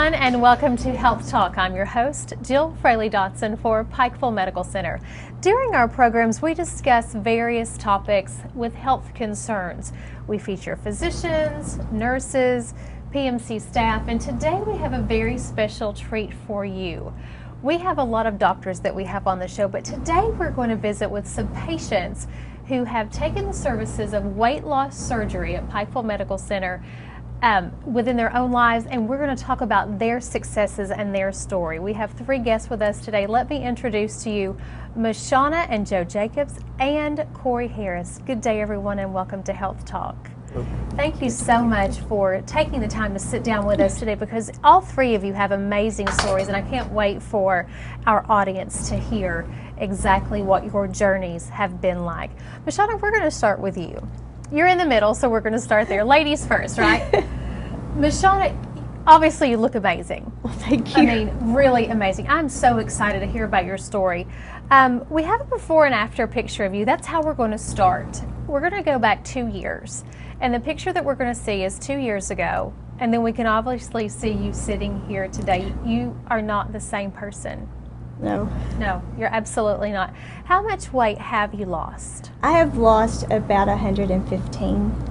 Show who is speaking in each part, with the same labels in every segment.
Speaker 1: everyone, and welcome to Health Talk. I'm your host, Jill Fraley Dotson for Pikeville Medical Center. During our programs, we discuss various topics with health concerns. We feature physicians, nurses, PMC staff, and today we have a very special treat for you. We have a lot of doctors that we have on the show, but today we're going to visit with some patients who have taken the services of weight loss surgery at Pikeville Medical Center within their own lives, and we're going to talk about their successes and their story. We have three guests with us today. Let me introduce to you Mashawna and Joe Jacobs and Corey Harris. Good day, everyone, and welcome to Health Talk. Thank you so much for taking the time to sit down with us today, because all three of you have amazing stories, and I can't wait for our audience to hear exactly what your journeys have been like. Mashawna, we're going to start with you. You're in the middle, so we're going to start there. Ladies first, right? Mashawna, obviously you look amazing.
Speaker 2: Well, thank you.
Speaker 1: I mean, really amazing. I'm so excited to hear about your story. We have a before and after picture of you. That's how we're going to start. We're going to go back 2 years. And the picture that we're going to see is 2 years ago. And then we can obviously see you sitting here today. You are not the same person.
Speaker 2: No.
Speaker 1: No, you're absolutely not. How much weight have you lost?
Speaker 2: I have lost about 115 pounds.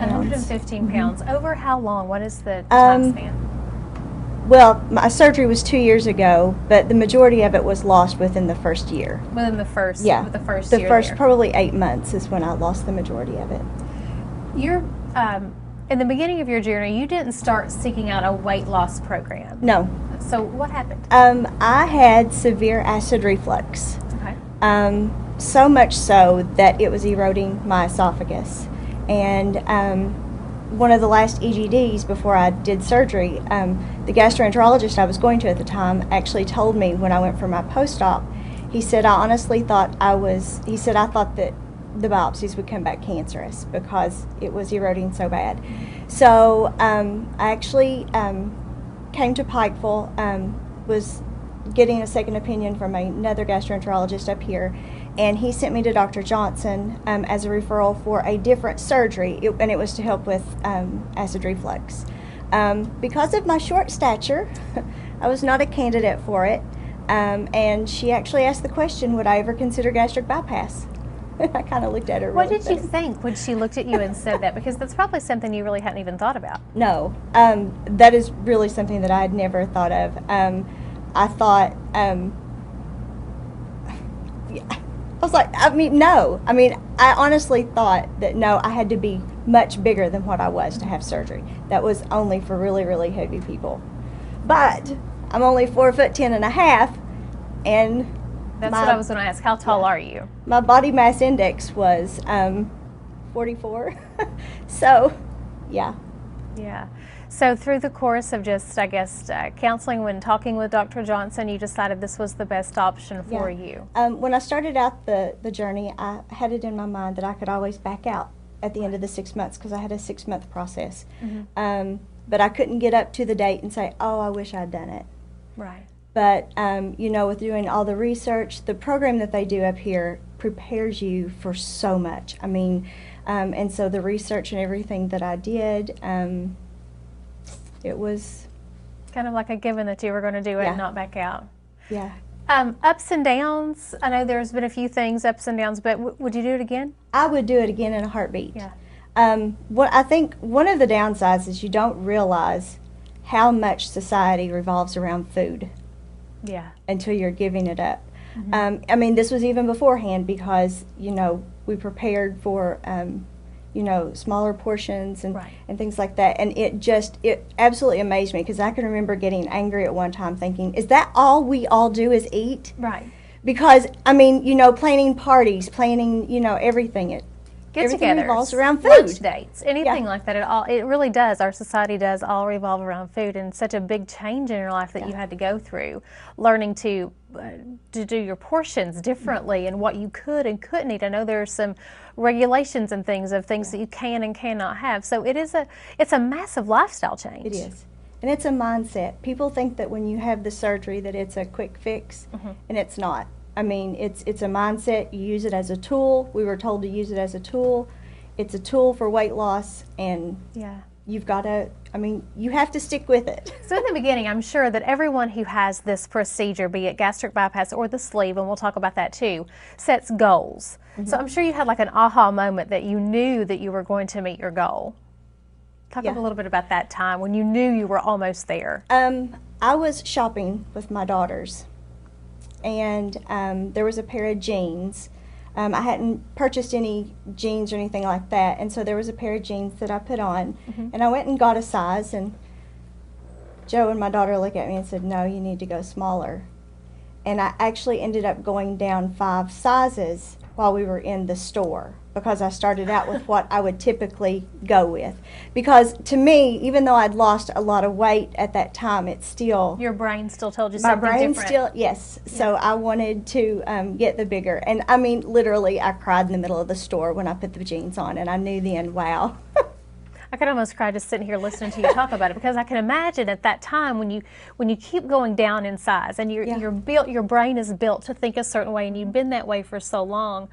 Speaker 1: 115 pounds. Over how long? What is the time span?
Speaker 2: Well, my surgery was 2 years ago, but the majority of it was lost within the first year.
Speaker 1: Within the first,
Speaker 2: yeah,
Speaker 1: the first
Speaker 2: the
Speaker 1: year
Speaker 2: first
Speaker 1: there.
Speaker 2: Probably 8 months is when I lost the majority of it.
Speaker 1: You're in the beginning of your journey, you didn't start seeking out a weight loss program.
Speaker 2: No.
Speaker 1: So what happened?
Speaker 2: I had severe acid reflux.
Speaker 1: Okay.
Speaker 2: So much so that it was eroding my esophagus. And one of the last EGDs before I did surgery, the gastroenterologist I was going to at the time actually told me when I went for my post-op, he said, I honestly thought I thought that the biopsies would come back cancerous because it was eroding so bad. So I actually came to Pikeville, was getting a second opinion from another gastroenterologist up here, and he sent me to Dr. Johnson as a referral for a different surgery, and it was to help with acid reflux. Because of my short stature, I was not a candidate for it, and she actually asked the question, would I ever consider gastric bypass? I kind of looked at her.
Speaker 1: What did you think when she looked at you and said that? Because that's probably something you really hadn't even thought about.
Speaker 2: No, that is really something that I had never thought of. I thought, I was like, no. I honestly thought that, no, I had to be much bigger than what I was to have surgery. That was only for really, really heavy people. But I'm only 4'10.5", and
Speaker 1: that's what I was going to ask. How tall are you?
Speaker 2: My body mass index was 44. So, yeah.
Speaker 1: Yeah. So through the course of just, I guess, counseling when talking with Dr. Johnson, you decided this was the best option for you.
Speaker 2: When I started out the journey, I had it in my mind that I could always back out at the end of the 6 months because I had a 6-month process. Mm-hmm. But I couldn't get up to the date and say, oh, I wish I'd done it.
Speaker 1: Right.
Speaker 2: But, with doing all the research, the program that they do up here prepares you for so much. And so the research and everything that I did, it was
Speaker 1: kind of like a given that you were going to do it and not back out.
Speaker 2: Yeah.
Speaker 1: Ups and downs. I know there's been a few things, ups and downs, but would you do it again?
Speaker 2: I would do it again in a heartbeat.
Speaker 1: Yeah.
Speaker 2: I think one of the downsides is you don't realize how much society revolves around food.
Speaker 1: Yeah.
Speaker 2: Until you're giving it up. Mm-hmm. This was even beforehand because, we prepared for, smaller portions and things like that. And it absolutely amazed me because I can remember getting angry at one time thinking, is that all we all do is eat?
Speaker 1: Right.
Speaker 2: Because, planning parties, planning, everything. Everything revolves around food.
Speaker 1: Lunch dates, anything like that. It really does. Our society does all revolve around food, and such a big change in your life that you had to go through, learning to do your portions differently and what you could and couldn't eat. I know there are some regulations and things that you can and cannot have. So it's a massive lifestyle change.
Speaker 2: It is. And it's a mindset. People think that when you have the surgery that it's a quick fix, and it's not. It's a mindset. You use it as a tool. We were told to use it as a tool. It's a tool for weight loss, and you've got to, I mean, you have to stick with it.
Speaker 1: So in the beginning, I'm sure that everyone who has this procedure, be it gastric bypass or the sleeve, and we'll talk about that too, sets goals. So I'm sure you had like an aha moment that you knew that you were going to meet your goal. Talk a little bit about that time when you knew you were almost there.
Speaker 2: I was shopping with my daughters, and there was a pair of jeans. I hadn't purchased any jeans or anything like that, and so there was a pair of jeans that I put on, and I went and got a size, and Joe and my daughter looked at me and said, "No, you need to go smaller." And I actually ended up going down 5 sizes while we were in the store, because I started out with what I would typically go with. Because to me, even though I'd lost a lot of weight at that time, it's still...
Speaker 1: Your brain still told you
Speaker 2: my
Speaker 1: something
Speaker 2: brain
Speaker 1: different.
Speaker 2: still, yes. So I wanted to get the bigger. And I mean, literally, I cried in the middle of the store when I put the jeans on, and I knew then, wow.
Speaker 1: I could almost cry just sitting here listening to you talk about it, because I can imagine at that time when you keep going down in size and you're built, your brain is built to think a certain way, and you've been that way for so long,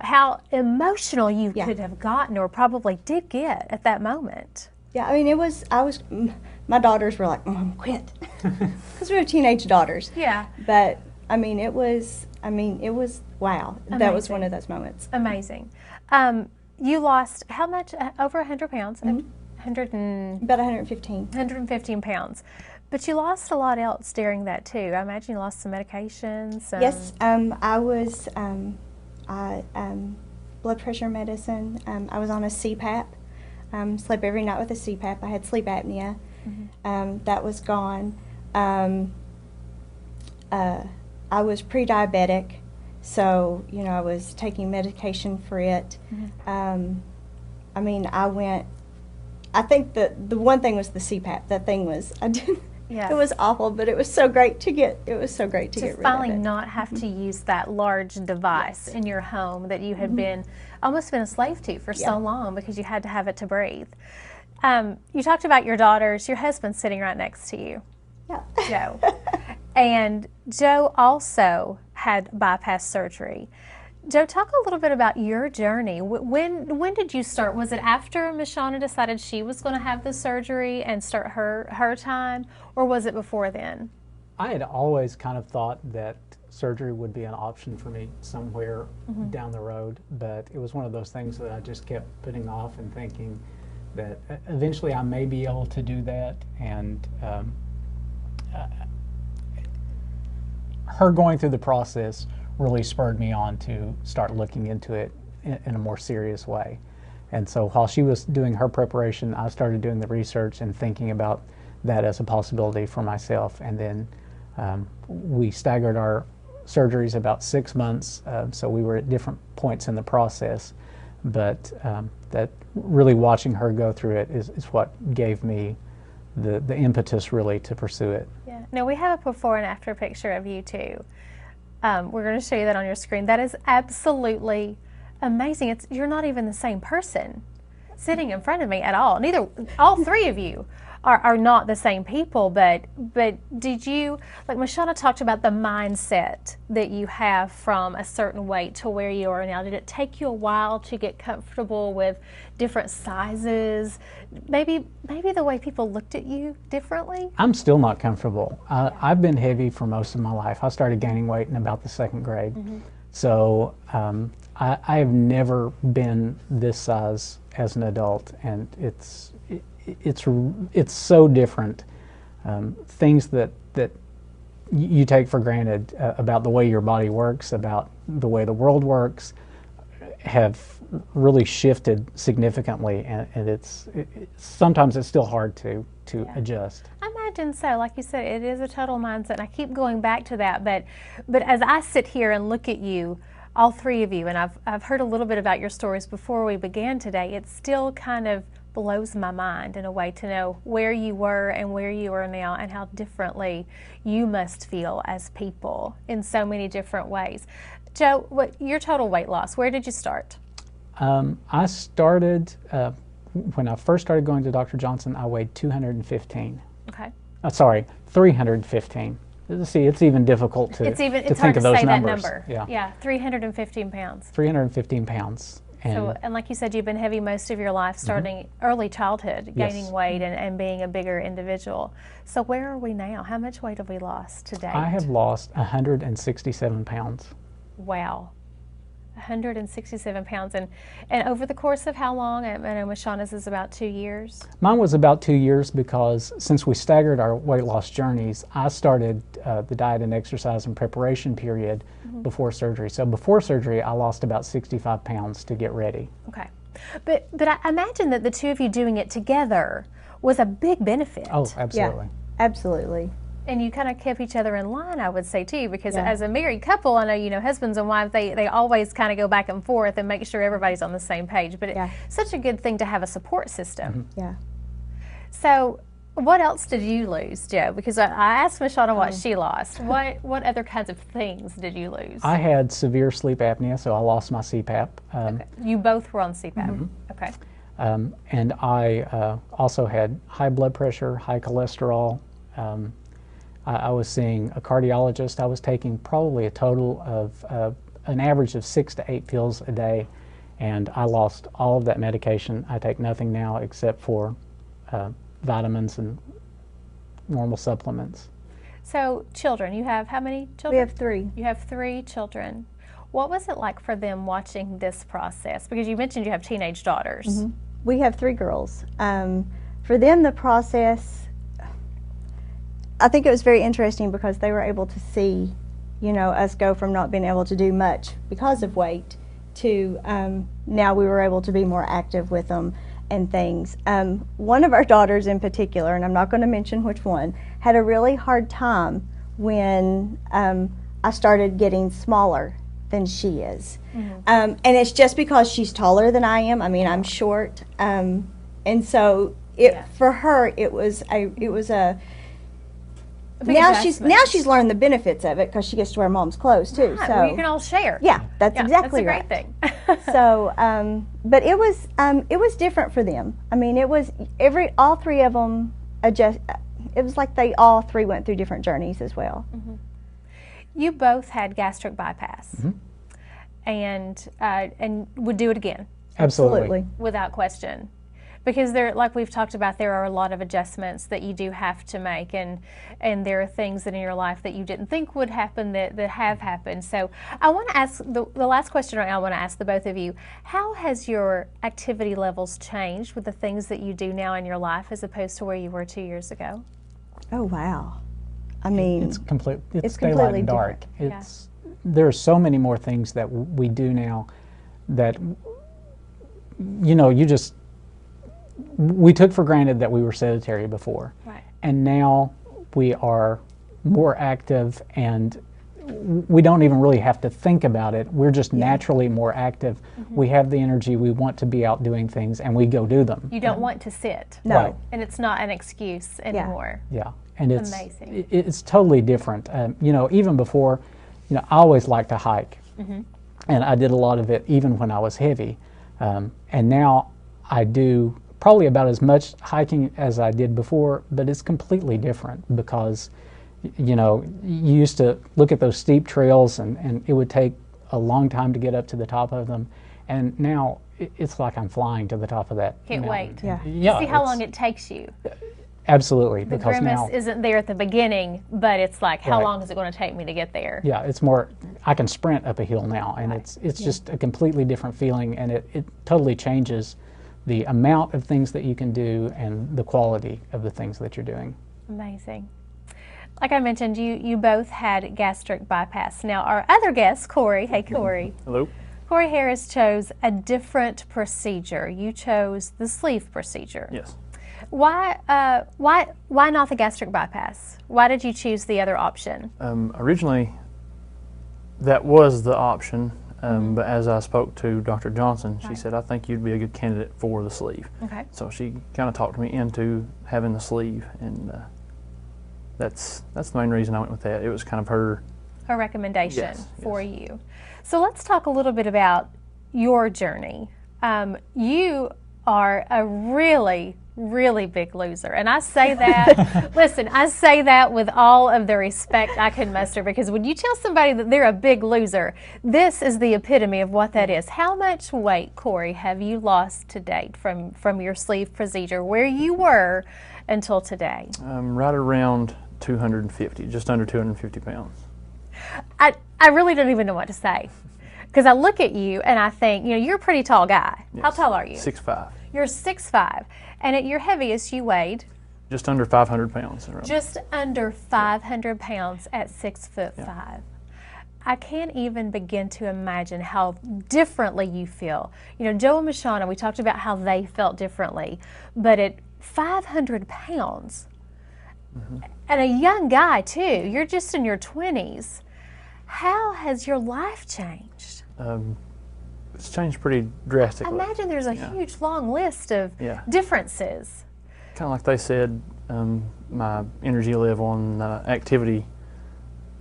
Speaker 1: how emotional you could have gotten, or probably did get at that moment.
Speaker 2: Yeah, I mean, my daughters were like, "Mom, quit," because we have teenage daughters.
Speaker 1: Yeah.
Speaker 2: But I mean, it was wow.
Speaker 1: Amazing.
Speaker 2: That was one of those moments.
Speaker 1: Amazing. You lost how much? Over 100 pounds.
Speaker 2: Mm-hmm.
Speaker 1: 100
Speaker 2: About 115.
Speaker 1: 115 pounds. But you lost a lot else during that too. I imagine you lost some medications.
Speaker 2: Yes, I was blood pressure medicine. I was on a CPAP. Slept every night with a CPAP. I had sleep apnea. That was gone. I was pre-diabetic, so I was taking medication for it. I mean, I think that the one thing was the CPAP. That thing was, it was awful, but it was so great to get. It was so great to get rid of it.
Speaker 1: Finally not have to use that large device in your home that you had been almost been a slave to for so long, because you had to have it to breathe. You talked about your daughters. Your husband's sitting right next to you, Joe. And Joe also had bypass surgery. Joe, talk a little bit about your journey. When did you start? Was it after Mashawna decided she was going to have the surgery and start her time, or was it before then?
Speaker 3: I had always kind of thought that surgery would be an option for me somewhere down the road, but it was one of those things that I just kept putting off and thinking that eventually I may be able to do that. And her going through the process really spurred me on to start looking into it in a more serious way. And so while she was doing her preparation, I started doing the research and thinking about that as a possibility for myself. And then we staggered our surgeries about 6 months, so we were at different points in the process. But that really watching her go through it is what gave me the impetus really to pursue it.
Speaker 1: Yeah. Now we have a before and after picture of you too. We're going to show you that on your screen. That is absolutely amazing. You're not even the same person sitting in front of me at all. All three of you are not the same people, but did you, like Mashawna talked about the mindset that you have from a certain weight to where you are now. Did it take you a while to get comfortable with different sizes? Maybe the way people looked at you differently?
Speaker 3: I'm still not comfortable. I've been heavy for most of my life. I started gaining weight in about the 2nd grade. So I have never been this size as an adult, and it's so different. Things that you take for granted about the way your body works, about the way the world works, have really shifted significantly, and sometimes it's still hard to adjust.
Speaker 1: I imagine so. Like you said, it is a total mindset, and I keep going back to that. But as I sit here and look at you, all three of you, and I've heard a little bit about your stories before we began today, it still kind of blows my mind in a way to know where you were and where you are now, and how differently you must feel as people in so many different ways. Joe, your total weight loss, where did you start?
Speaker 3: I started, when I first started going to Dr. Johnson, I weighed 215.
Speaker 1: Okay.
Speaker 3: Sorry, 315. See, it's even difficult to
Speaker 1: It's
Speaker 3: think
Speaker 1: hard to
Speaker 3: of those
Speaker 1: say
Speaker 3: numbers.
Speaker 1: that number. Yeah, 315 pounds.
Speaker 3: 315 pounds.
Speaker 1: And like you said, you've been heavy most of your life, starting early childhood, gaining weight and being a bigger individual. So where are we now? How much weight have we lost to date?
Speaker 3: I have lost 167 pounds.
Speaker 1: Wow. 167 pounds. And over the course of how long? I know Mashawna's is about 2 years.
Speaker 3: Mine was about 2 years because since we staggered our weight loss journeys, I started the diet and exercise and preparation period before surgery. So before surgery, I lost about 65 pounds to get ready.
Speaker 1: Okay. But I imagine that the two of you doing it together was a big benefit.
Speaker 3: Oh, absolutely.
Speaker 2: Yeah, absolutely.
Speaker 1: And you kind of kept each other in line, I would say, too, because as a married couple, I know, you know, husbands and wives, they always kind of go back and forth and make sure everybody's on the same page. But it's such a good thing to have a support system.
Speaker 2: Yeah.
Speaker 1: So what else did you lose, Joe? Because I asked Mashawna what she lost. What other kinds of things did you lose?
Speaker 3: I had severe sleep apnea, so I lost my CPAP.
Speaker 1: Okay. You both were on CPAP. Okay.
Speaker 3: And I also had high blood pressure, high cholesterol. I was seeing a cardiologist. I was taking probably a total of an average of 6 to 8 pills a day, and I lost all of that medication. I take nothing now except for vitamins and normal supplements.
Speaker 1: So children, you have how many children?
Speaker 2: We have 3.
Speaker 1: You have 3 children. What was it like for them watching this process? Because you mentioned you have teenage daughters.
Speaker 2: We have 3 girls. For them, the process, I think it was very interesting because they were able to see, you know, us go from not being able to do much because of weight to now we were able to be more active with them and things. One of our daughters in particular, and I'm not going to mention which one, had a really hard time when I started getting smaller than she is. And it's just because she's taller than I am. I mean, I'm short. And so for her, it was a now she's learned the benefits of it because she gets to wear mom's clothes too.
Speaker 1: Right,
Speaker 2: so
Speaker 1: well, you can all share.
Speaker 2: Yeah, that's exactly
Speaker 1: that's a great
Speaker 2: right.
Speaker 1: thing.
Speaker 2: So, but it was different for them. I mean, it was all 3 of them adjust. It was like they all 3 went through different journeys as well.
Speaker 1: You both had gastric bypass, and would do it again.
Speaker 3: Absolutely.
Speaker 1: Without question. Because there, like we've talked about, there are a lot of adjustments that you do have to make, and there are things that in your life that you didn't think would happen that have happened. So I want to ask, the last question I want to ask the both of you, how has your activity levels changed with the things that you do now in your life as opposed to where you were 2 years ago?
Speaker 2: Oh, wow. I mean,
Speaker 3: it's completely
Speaker 2: completely
Speaker 3: dark.
Speaker 2: different.
Speaker 3: There are so many more things that we do now that, you know, we took for granted that we were sedentary before.
Speaker 1: Right.
Speaker 3: And now we are more active, and we don't even really have to think about it. We're just naturally more active. We have the energy. We want to be out doing things, and we go do them.
Speaker 1: You don't want to sit.
Speaker 2: No.
Speaker 3: Right.
Speaker 1: And it's not an excuse anymore.
Speaker 3: Yeah. And it's
Speaker 1: amazing.
Speaker 3: It's totally different. You know, even before, you know, I always liked to hike, and I did a lot of it even when I was heavy. And now I do probably about as much hiking as I did before, but it's completely different because, you know, you used to look at those steep trails and it would take a long time to get up to the top of them, and now it's like I'm flying to the top of that
Speaker 1: Can't
Speaker 3: mountain.
Speaker 1: wait.
Speaker 3: Yeah,
Speaker 1: See how long it takes you.
Speaker 3: Absolutely,
Speaker 1: The
Speaker 3: because
Speaker 1: grimace
Speaker 3: now
Speaker 1: isn't there at the beginning, but it's like, how long is it going to take me to get there?
Speaker 3: yeah, it's more, I can sprint up a hill now, and it's just a completely different feeling, and it totally changes the amount of things that you can do and the quality of the things that you're doing.
Speaker 1: Amazing. Like I mentioned, you both had gastric bypass. Now, our other guest, Corey, hey Corey.
Speaker 4: Hello.
Speaker 1: Corey Harris chose a different procedure. You chose the sleeve procedure.
Speaker 4: Yes.
Speaker 1: Why not the gastric bypass? Why did you choose the other option?
Speaker 4: Originally, that was the option, but as I spoke to Dr. Johnson, she said, I think you'd be a good candidate for the sleeve.
Speaker 1: Okay.
Speaker 4: So she kind of talked me into having the sleeve, and that's the main reason I went with that. It was kind of her
Speaker 1: recommendation for you. So let's talk a little bit about your journey. You are a really really big loser. And I say that, listen, I say that with all of the respect I can muster, because when you tell somebody that they're a big loser, this is the epitome of what that is. How much weight, Corey, have you lost to date from your sleeve procedure, where you were until today?
Speaker 4: Right around 250, just under 250 pounds.
Speaker 1: I really don't even know what to say, because I look at you and I think, you're a pretty tall guy.
Speaker 4: Yes.
Speaker 1: How tall are you?
Speaker 4: 6'5".
Speaker 1: You're 6'5", and at your heaviest you weighed?
Speaker 4: Just under 500 pounds.
Speaker 1: Just under 500 pounds at 6'5". Yeah. I can't even begin to imagine how differently you feel. Joe and Mashawna, we talked about how they felt differently, but at 500 pounds, and a young guy too, you're just in your 20s, how has your life changed?
Speaker 4: It's changed pretty drastically.
Speaker 1: I imagine there's a huge long list of differences.
Speaker 4: Kind of like they said, my energy level and activity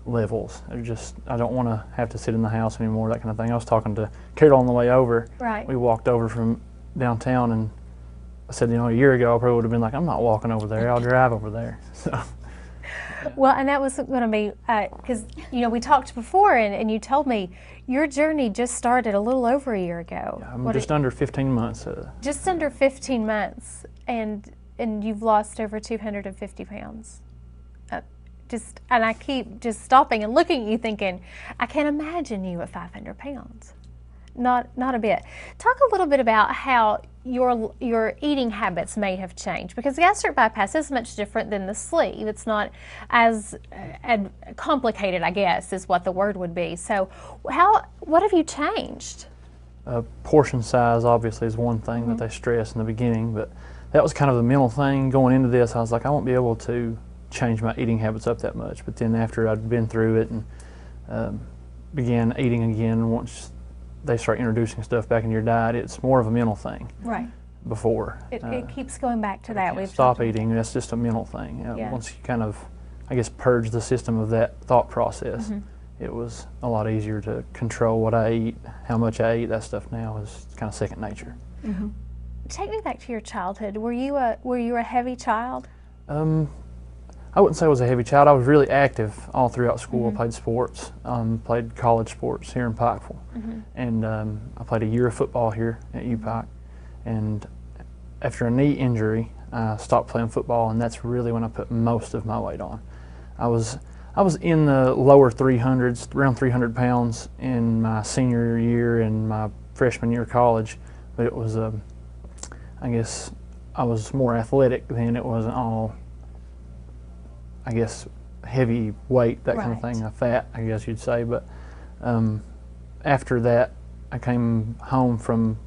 Speaker 4: levels are just, I don't want to have to sit in the house anymore, that kind of thing. I was talking to Carol on the way over.
Speaker 1: Right.
Speaker 4: We walked over from downtown, and I said, a year ago I probably would have been like, I'm not walking over there, I'll drive over there. So.
Speaker 1: Well, and that was going to be, because, we talked before, and you told me your journey just started a little over a year ago.
Speaker 4: Yeah, I'm just under 15 months.
Speaker 1: Just under 15 months, and you've lost over 250 pounds. And I keep just stopping and looking at you thinking, I can't imagine you at 500 pounds. Not a bit. Talk a little bit about how your eating habits may have changed, because gastric bypass is much different than the sleeve. It's not as complicated, I guess, is what the word would be. So what have you changed?
Speaker 4: Portion size obviously is one thing that they stress in the beginning, but that was kind of the mental thing going into this. I was like, I won't be able to change my eating habits up that much. But then after I'd been through it and began eating again, once they start introducing stuff back in your diet, it's more of a mental thing.
Speaker 1: Right.
Speaker 4: Before.
Speaker 1: It keeps going back to that.
Speaker 4: We've stop eating, that's just a mental thing. Once you kind of, I guess, purge the system of that thought process, it was a lot easier to control what I eat, how much I eat. That stuff now is kind of second nature.
Speaker 1: Take me back to your childhood. Were you a heavy child?
Speaker 4: I wouldn't say I was a heavy child. I was really active all throughout school. I played sports, played college sports here in Pikeville, and I played a year of football here at UPike. And after a knee injury, I stopped playing football, and that's really when I put most of my weight on. I was in the lower 300s, around 300 pounds in my senior year and my freshman year of college, but it was, I guess, I was more athletic then. It wasn't all, I guess, heavy weight, that kind of thing, fat, I guess you'd say. But after that, I came home from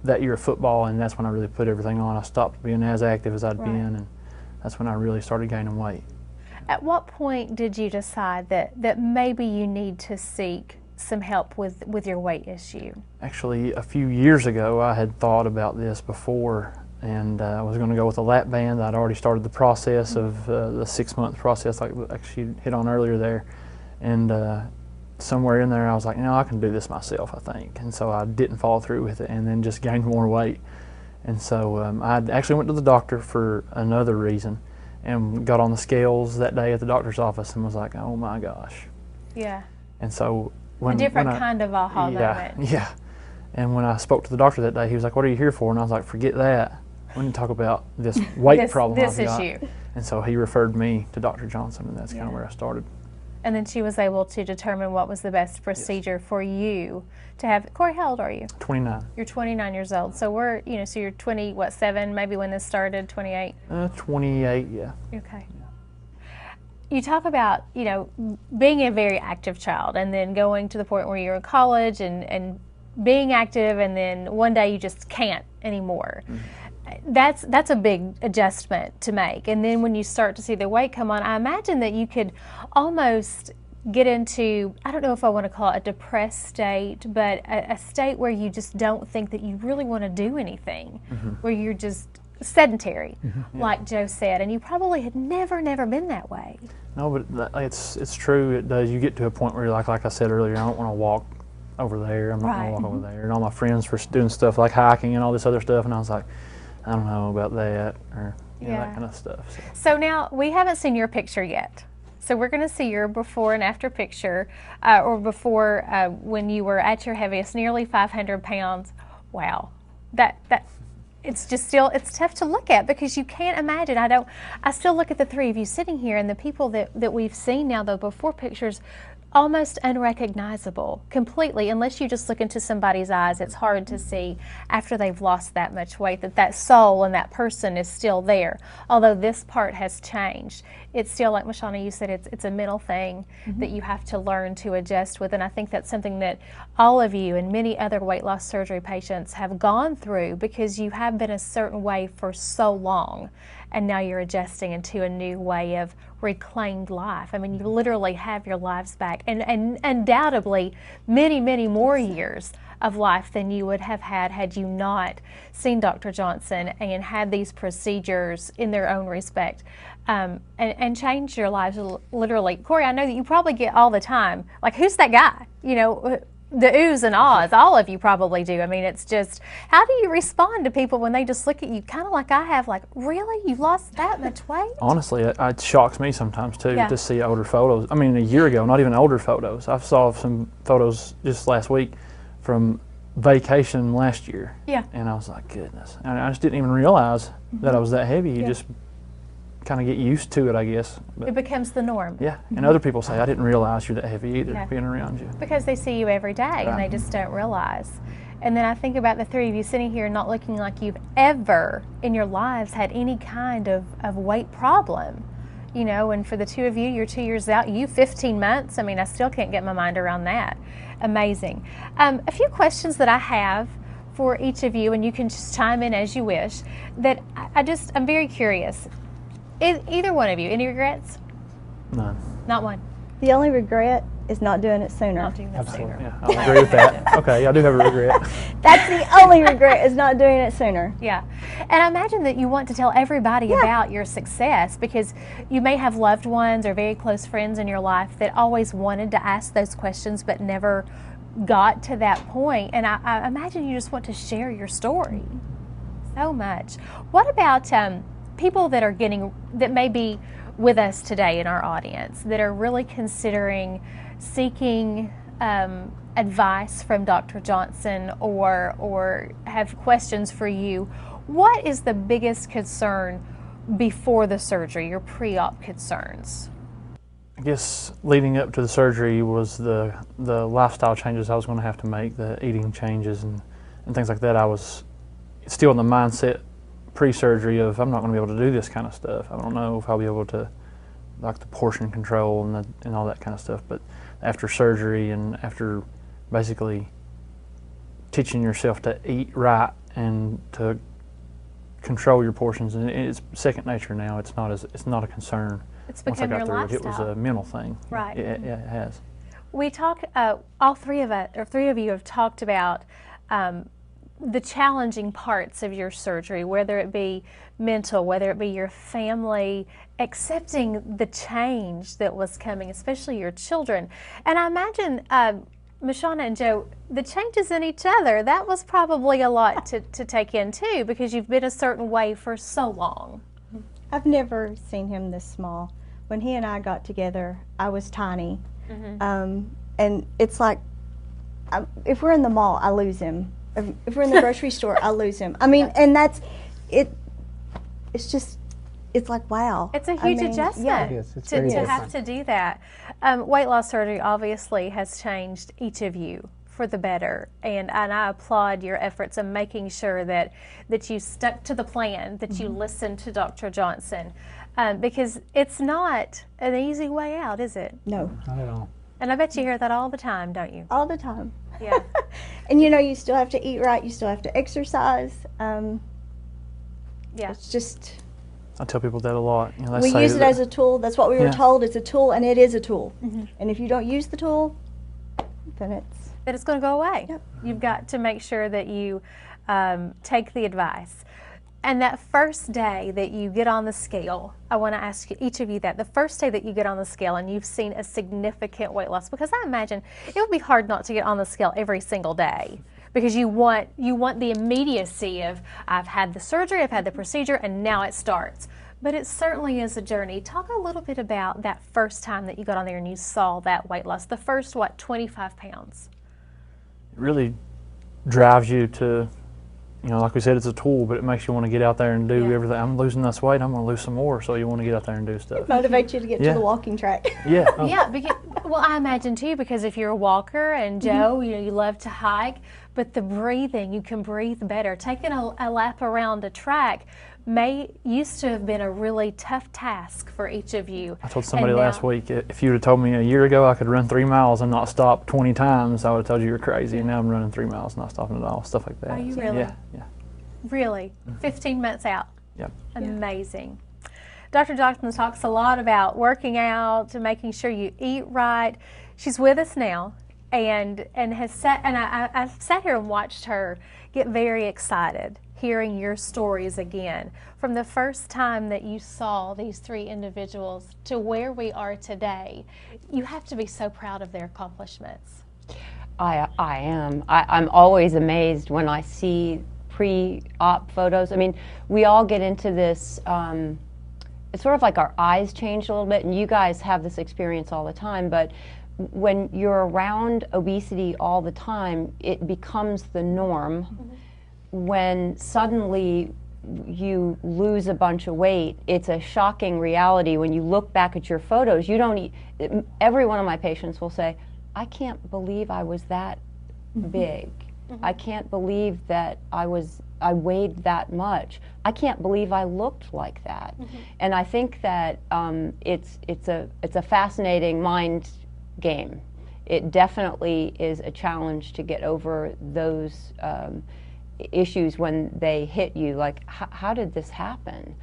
Speaker 4: that year of football, and that's when I really put everything on. I stopped being as active as I'd been, and that's when I really started gaining weight.
Speaker 1: At what point did you decide that maybe you need to seek some help with your weight issue? Actually,
Speaker 4: a few years ago, I had thought about this before, and I was going to go with a lap band. I'd already started the process of the 6-month process, like she hit on earlier there, and somewhere in there I was like, I can do this myself, I think. And so I didn't follow through with it, and then just gained more weight. And so I actually went to the doctor for another reason, and got on the scales that day at the doctor's office and was like, oh my gosh.
Speaker 1: Yeah.
Speaker 4: And so
Speaker 1: a different kind of aha moment.
Speaker 4: Yeah. And when I spoke to the doctor that day, he was like, what are you here for? And I was like, forget that. We need to talk about this weight problem I've got. This issue. And so he referred me to Dr. Johnson, and that's kind of where I started.
Speaker 1: And then she was able to determine what was the best procedure for you to have. Corey, how old are you?
Speaker 4: 29.
Speaker 1: You're 29 years old. So we're, so you're 7, maybe when this started, 28?
Speaker 4: 28, yeah.
Speaker 1: Okay. You talk about, being a very active child, and then going to the point where you're in college and being active, and then one day you just can't anymore. That's a big adjustment to make. And then when you start to see the weight come on, I imagine that you could almost get into, I don't know if I want to call it a depressed state, but a state where you just don't think that you really want to do anything, where you're just sedentary, like Joe said, and you probably had never been that way.
Speaker 4: No, but it's true. It does. You get to a point where you're like I said earlier, I don't want to walk over there. I'm not going to walk over there. And all my friends were doing stuff like hiking and all this other stuff, and I was like, I don't know about that, or you know,
Speaker 1: Yeah.
Speaker 4: that kind of stuff. So.
Speaker 1: So now, we haven't seen your picture yet. So we're going to see your before and after picture, or before when you were at your heaviest, nearly 500 pounds. Wow. That it's just still, it's tough to look at because you can't imagine. I still look at the three of you sitting here and the people that we've seen now, the before pictures, almost unrecognizable completely. Unless you just look into somebody's eyes, it's hard to see after they've lost that much weight that soul and that person is still there. Although this part has changed, it's still, like Mashawna, you said, it's a mental thing that you have to learn to adjust with. And I think that's something that all of you and many other weight loss surgery patients have gone through, because you have been a certain way for so long, and now you're adjusting into a new way of reclaimed life. I mean, you literally have your lives back, and undoubtedly many, many more years of life than you would have had you not seen Dr. Dotson and had these procedures in their own respect, and changed your lives literally. Corey, I know that you probably get all the time, like, who's that guy? You know, the oohs and ahs, all of you probably do. I mean, it's just, how do you respond to people when they just look at you kind of like I have, like, really? You've lost that much weight?
Speaker 4: Honestly, it shocks me sometimes too,
Speaker 1: Yeah.
Speaker 4: to see older photos. I mean, a year ago, not even older photos. I saw some photos just last week from vacation last year.
Speaker 1: Yeah.
Speaker 4: And I was like, goodness. And I just didn't even realize that I was that heavy. You
Speaker 1: Yeah.
Speaker 4: just kind of get used to it, I guess. But
Speaker 1: It becomes the norm.
Speaker 4: yeah, and other people say, I didn't realize you're that heavy either,
Speaker 1: Yeah.
Speaker 4: being around you.
Speaker 1: Because they see you every day and they
Speaker 4: Right.
Speaker 1: just don't realize. And then I think about the three of you sitting here not looking like you've ever in your lives had any kind of weight problem. You know, and for the two of you, you're 2 years out, you 15 months. I mean, I still can't get my mind around that. Amazing. A few questions that I have for each of you, and you can just chime in as you wish, that I'm very curious. Either one of you, any regrets?
Speaker 4: None.
Speaker 1: Not one.
Speaker 2: The only regret is not doing it sooner.
Speaker 1: Not doing that
Speaker 3: Absolutely.
Speaker 1: sooner.
Speaker 4: Yeah, I'll agree with that. Okay, I do have a regret.
Speaker 2: That's the only regret, is not doing it sooner.
Speaker 1: Yeah. And I imagine that you want to tell everybody about your success, because you may have loved ones or very close friends in your life that always wanted to ask those questions but never got to that point. And I imagine you just want to share your story so much. What about people that may be with us today in our audience that are really considering seeking advice from Dr. Dotson, or have questions for you? What is the biggest concern before the surgery, your pre-op concerns?
Speaker 4: I guess leading up to the surgery was the lifestyle changes I was going to have to make, the eating changes and things like that. I was still in the mindset pre-surgery of, I'm not going to be able to do this kind of stuff. I don't know if I'll be able to, like, the portion control and all that kind of stuff. But after surgery and after basically teaching yourself to eat right and to control your portions, and it's second nature now. It's not a concern.
Speaker 1: It's
Speaker 4: Once I
Speaker 1: become
Speaker 4: got
Speaker 1: your
Speaker 4: through it, it was
Speaker 1: lifestyle.
Speaker 4: a mental thing.
Speaker 1: Right.
Speaker 4: Yeah, it has.
Speaker 1: We talk, all three of you have talked about the challenging parts of your surgery, whether it be mental, whether it be your family, accepting the change that was coming, especially your children. And I imagine, Mashawna and Joe, the changes in each other, that was probably a lot to take in too, because you've been a certain way for so long.
Speaker 2: I've never seen him this small. When he and I got together, I was tiny. And it's like, if we're in the mall, I lose him. If we're in the grocery store, I lose him. I mean, and that's it. It's just, it's like, wow.
Speaker 1: It's a huge adjustment
Speaker 2: Yeah.
Speaker 3: It is. It's
Speaker 1: to
Speaker 3: very
Speaker 1: have to do that. Weight loss surgery obviously has changed each of you for the better, and I applaud your efforts in making sure that you stuck to the plan, that you listened to Dr. Dotson, because it's not an easy way out, is it?
Speaker 2: No,
Speaker 3: Not at all.
Speaker 1: And I bet you hear that all the time, don't you?
Speaker 2: all the time.
Speaker 1: Yeah.
Speaker 2: And you know, you still have to eat right. You still have to exercise.
Speaker 1: Yeah.
Speaker 2: It's just,
Speaker 4: I tell people that a lot. You know, they
Speaker 2: we
Speaker 4: say
Speaker 2: use it
Speaker 4: that-
Speaker 2: as a tool. That's what we were
Speaker 4: Yeah.
Speaker 2: told. It's a tool, and it is a tool. And if you don't use the tool, then it's
Speaker 1: That it's going to go away.
Speaker 2: Yep.
Speaker 1: You've got to make sure that you take the advice. And that first day that you get on the scale, I want to ask each of you that. The first day that you get on the scale and you've seen a significant weight loss, because I imagine it would be hard not to get on the scale every single day. because you want the immediacy of, I've had the surgery, I've had the procedure, and now it starts. But it certainly is a journey. Talk a little bit about that first time that you got on there and you saw that weight loss, the first, 25 pounds?
Speaker 4: It really drives you to, like we said, it's a tool, but it makes you want to get out there and do everything. I'm losing this weight, I'm going to lose some more, so you want to get out there and do stuff.
Speaker 2: It motivates you to get to the walking track.
Speaker 4: Yeah.
Speaker 1: Yeah, because, well, I imagine too, because if you're a walker, and Joe, you love to hike, but the breathing, you can breathe better. Taking a lap around a track used to have been a really tough task for each of you.
Speaker 4: I told somebody last week, if you would have told me a year ago I could run 3 miles and not stop 20 times, I would have told you you're crazy. And now I'm running 3 miles, not stopping at all, stuff like that.
Speaker 1: Are you really?
Speaker 4: Yeah.
Speaker 1: Really? 15 months out?
Speaker 4: Yep.
Speaker 1: Amazing. Dr. Dotson talks a lot about working out and making sure you eat right. She's with us now and has sat, and I've sat here and watched her get very excited hearing your stories again. From the first time that you saw these 3 individuals to where we are today, you have to be so proud of their accomplishments.
Speaker 5: I am. I'm always amazed when I see pre-op photos. I mean, we all get into this, it's sort of like our eyes change a little bit, and you guys have this experience all the time, but when you're around obesity all the time, it becomes the norm. When suddenly you lose a bunch of weight, it's a shocking reality. When you look back at your photos, you don't every one of my patients will say, I can't believe I was that big. I can't believe that I weighed that much. I can't believe I looked like that. And I think that it's a fascinating mind game. It definitely is a challenge to get over those issues when they hit you, like how did this happen?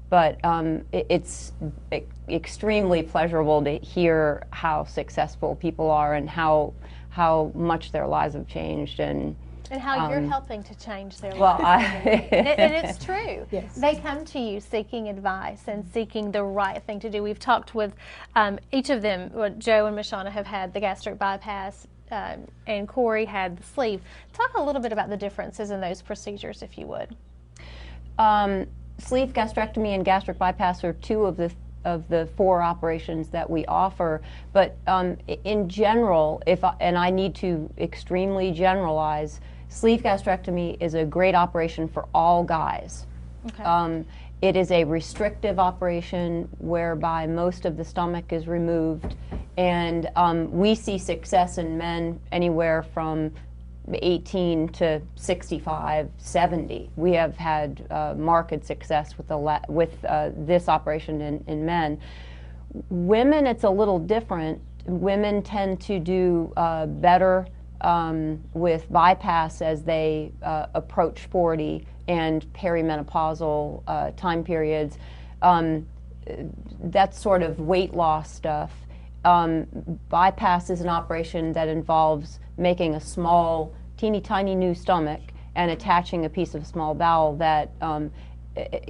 Speaker 5: But it's extremely pleasurable to hear how successful people are and how much their lives have changed, and
Speaker 1: how you're helping to change their
Speaker 5: well,
Speaker 1: lives. And it's true.
Speaker 2: Yes.
Speaker 1: They come to you seeking advice and seeking the right thing to do. We've talked with each of them. Joe and Mashawna have had the gastric bypass, and Corey had the sleeve. Talk a little bit about the differences in those procedures, if you would.
Speaker 5: Sleeve gastrectomy and gastric bypass are 2 of the 4 operations that we offer. But in general, and I need to extremely generalize, sleeve gastrectomy is a great operation for all guys. Okay. It is a restrictive operation whereby most of the stomach is removed, and we see success in men anywhere from 18 to 65, 70. We have had marked success with this operation in men. Women, it's a little different. Women tend to do better with bypass as they approach 40 and perimenopausal time periods. That's sort of weight loss stuff. Bypass is an operation that involves making a small, teeny tiny new stomach and attaching a piece of small bowel that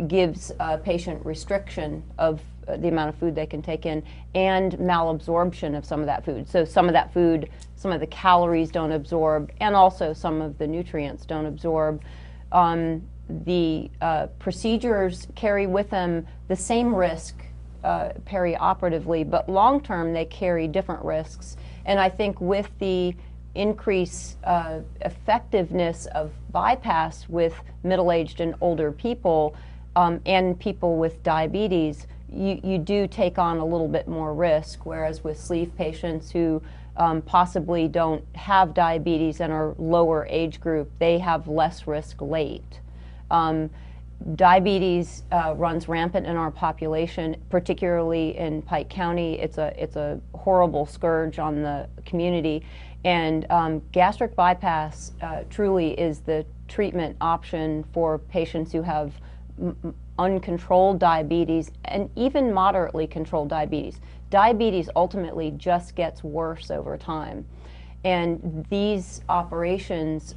Speaker 5: gives a patient restriction of the amount of food they can take in and malabsorption of some of that food. So some of that food, some of the calories don't absorb, and also some of the nutrients don't absorb. The procedures carry with them the same risk perioperatively, but long-term they carry different risks. And I think with the increased effectiveness of bypass with middle-aged and older people and people with diabetes, you do take on a little bit more risk, whereas with sleeve patients who possibly don't have diabetes and are lower age group, they have less risk late. Diabetes runs rampant in our population, particularly in Pike County. It's a horrible scourge on the community, and gastric bypass truly is the treatment option for patients who have uncontrolled diabetes and even moderately controlled diabetes. Diabetes ultimately just gets worse over time, and these operations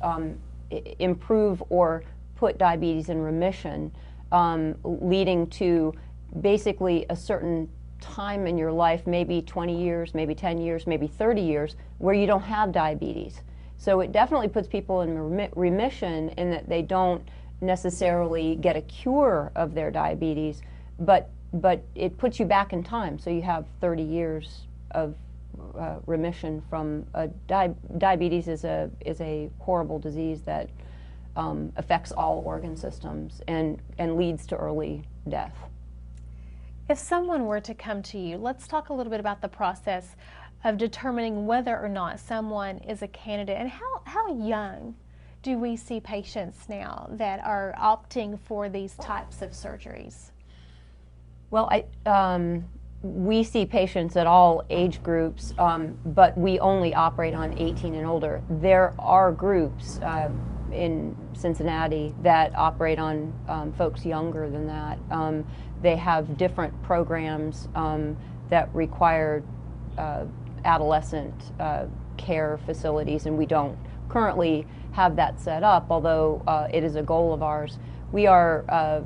Speaker 5: improve or put diabetes in remission, leading to basically a certain time in your life, maybe 20 years, maybe 10 years, maybe 30 years, where you don't have diabetes. So it definitely puts people in remission in that they don't necessarily get a cure of their diabetes, but it puts you back in time. So you have 30 years of remission from diabetes is a horrible disease that affects all organ systems and leads to early death.
Speaker 1: If someone were to come to you, let's talk a little bit about the process of determining whether or not someone is a candidate, and how young do we see patients now that are opting for these types of surgeries?
Speaker 5: Well, we see patients at all age groups, but we only operate on 18 and older. There are groups in Cincinnati that operate on folks younger than that. They have different programs that require adolescent care facilities, and we don't currently have that set up, although it is a goal of ours. We are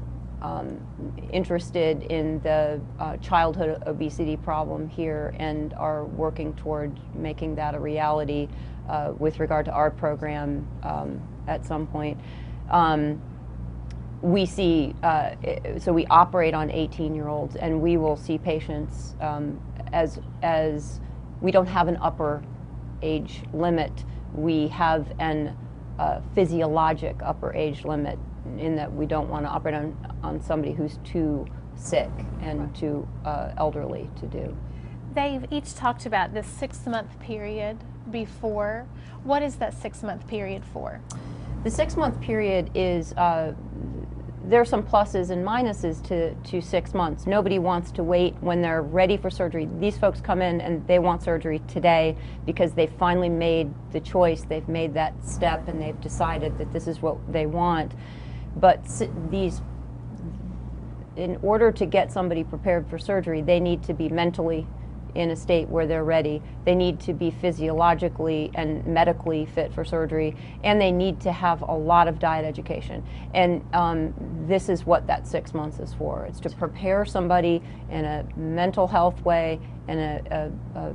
Speaker 5: interested in the childhood obesity problem here and are working toward making that a reality with regard to our program at some point. We see, so we operate on 18-year-olds, and we will see patients as we don't have an upper age limit. We have an physiologic upper age limit in that we don't want to operate on somebody who's too sick and too elderly to do.
Speaker 1: They've each talked about this 6-month period before. What is that 6-month period for?
Speaker 5: The 6-month period is, there are some pluses and minuses to 6 months. Nobody wants to wait when they're ready for surgery. These folks come in and they want surgery today because they finally made the choice, they've made that step, and they've decided that this is what they want. But in order to get somebody prepared for surgery, they need to be mentally in a state where they're ready. They need to be physiologically and medically fit for surgery, and they need to have a lot of diet education. And this is what that 6 months is for. It's to prepare somebody in a mental health way, in a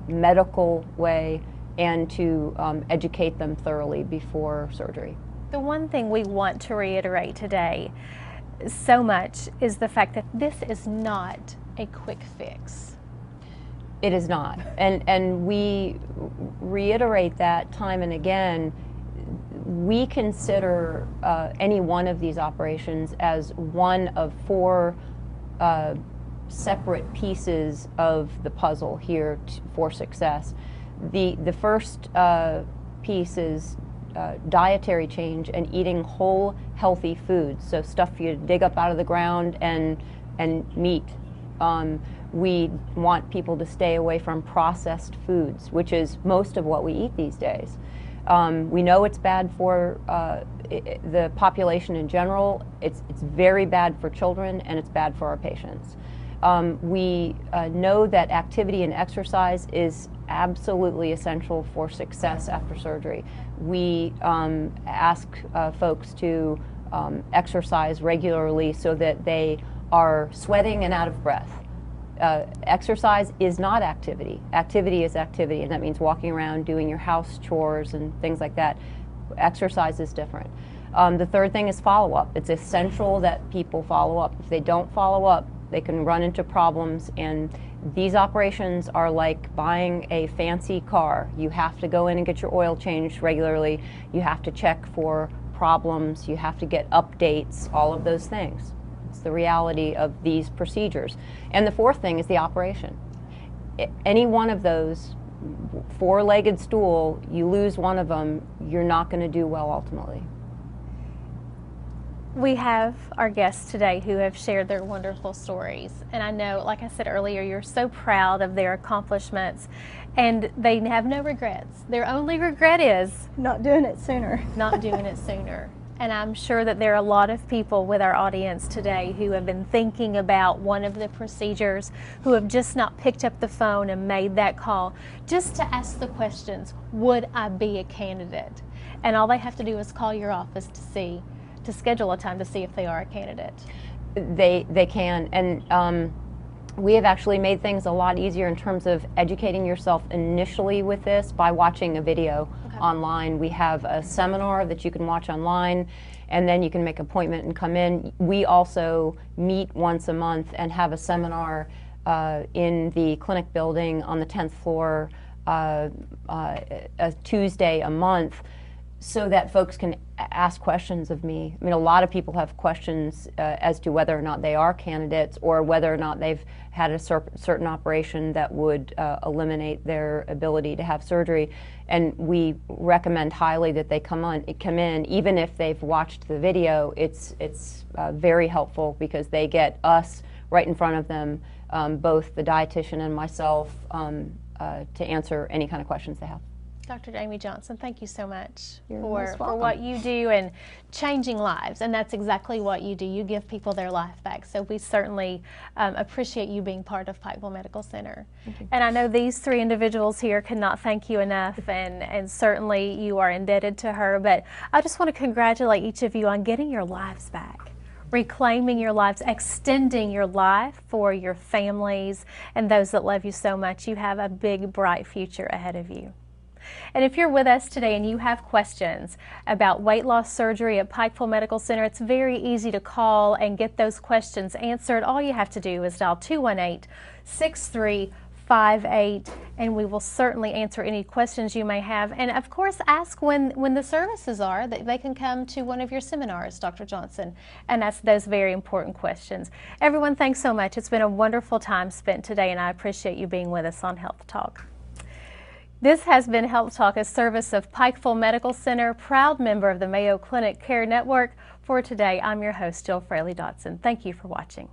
Speaker 5: medical way, and to educate them thoroughly before surgery.
Speaker 1: The one thing we want to reiterate today so much is the fact that this is not a quick fix.
Speaker 5: It is not, and we reiterate that time and again. We consider any one of these operations as one of 4 separate pieces of the puzzle here for success. The first piece is dietary change and eating whole, healthy foods, so stuff you dig up out of the ground and meat. We want people to stay away from processed foods, which is most of what we eat these days. We know it's bad for the population in general. It's very bad for children, and it's bad for our patients. We know that activity and exercise is absolutely essential for success after surgery. We ask folks to exercise regularly so that they are sweating and out of breath. Exercise is not activity. Activity is activity, and that means walking around, doing your house chores and things like that. Exercise is different. The third thing is follow-up. It's essential that people follow up. If they don't follow up, they can run into problems, and these operations are like buying a fancy car. You have to go in and get your oil changed regularly. You have to check for problems. You have to get updates, all of those things. It's the reality of these procedures. And the fourth thing is the operation. Any one of those, 4-legged stool, you lose one of them, you're not going to do well ultimately.
Speaker 1: We have our guests today who have shared their wonderful stories, and I know, like I said earlier, you're so proud of their accomplishments, and they have no regrets. Their only regret is
Speaker 2: Not doing it sooner.
Speaker 1: not doing it sooner. And I'm sure that there are a lot of people with our audience today who have been thinking about one of the procedures, who have just not picked up the phone and made that call just to ask the questions, would I be a candidate? And all they have to do is call your office to schedule a time to see if they are a candidate.
Speaker 5: They can, and we have actually made things a lot easier in terms of educating yourself initially with this by watching a video online. We have a seminar that you can watch online, and then you can make an appointment and come in. We also meet once a month and have a seminar in the clinic building on the 10th floor, a Tuesday a month, so that folks can ask questions of me. I mean, a lot of people have questions as to whether or not they are candidates, or whether or not they've had a certain operation that would eliminate their ability to have surgery. And we recommend highly that they come in, even if they've watched the video. It's very helpful because they get us right in front of them, both the dietitian and myself, to answer any kind of questions they have.
Speaker 1: Dr. Jamie Johnson, thank you so much
Speaker 5: You're
Speaker 1: for what you do and changing lives. And that's exactly what you do. You give people their life back. So we certainly appreciate you being part of Pikeville Medical Center. And I know these three individuals here cannot thank you enough, and certainly you are indebted to her. But I just want to congratulate each of you on getting your lives back, reclaiming your lives, extending your life for your families and those that love you so much. You have a big, bright future ahead of you. And if you're with us today and you have questions about weight loss surgery at Pikeville Medical Center, it's very easy to call and get those questions answered. All you have to do is dial 218-6358, and we will certainly answer any questions you may have. And of course, ask when the services are, that they can come to one of your seminars, Dr. Johnson, and ask those very important questions. Everyone, thanks so much. It's been a wonderful time spent today, and I appreciate you being with us on Health Talk. This has been Health Talk, a service of Pikeville Medical Center, proud member of the Mayo Clinic Care Network. For today, I'm your host, Jill Fraley Dotson. Thank you for watching.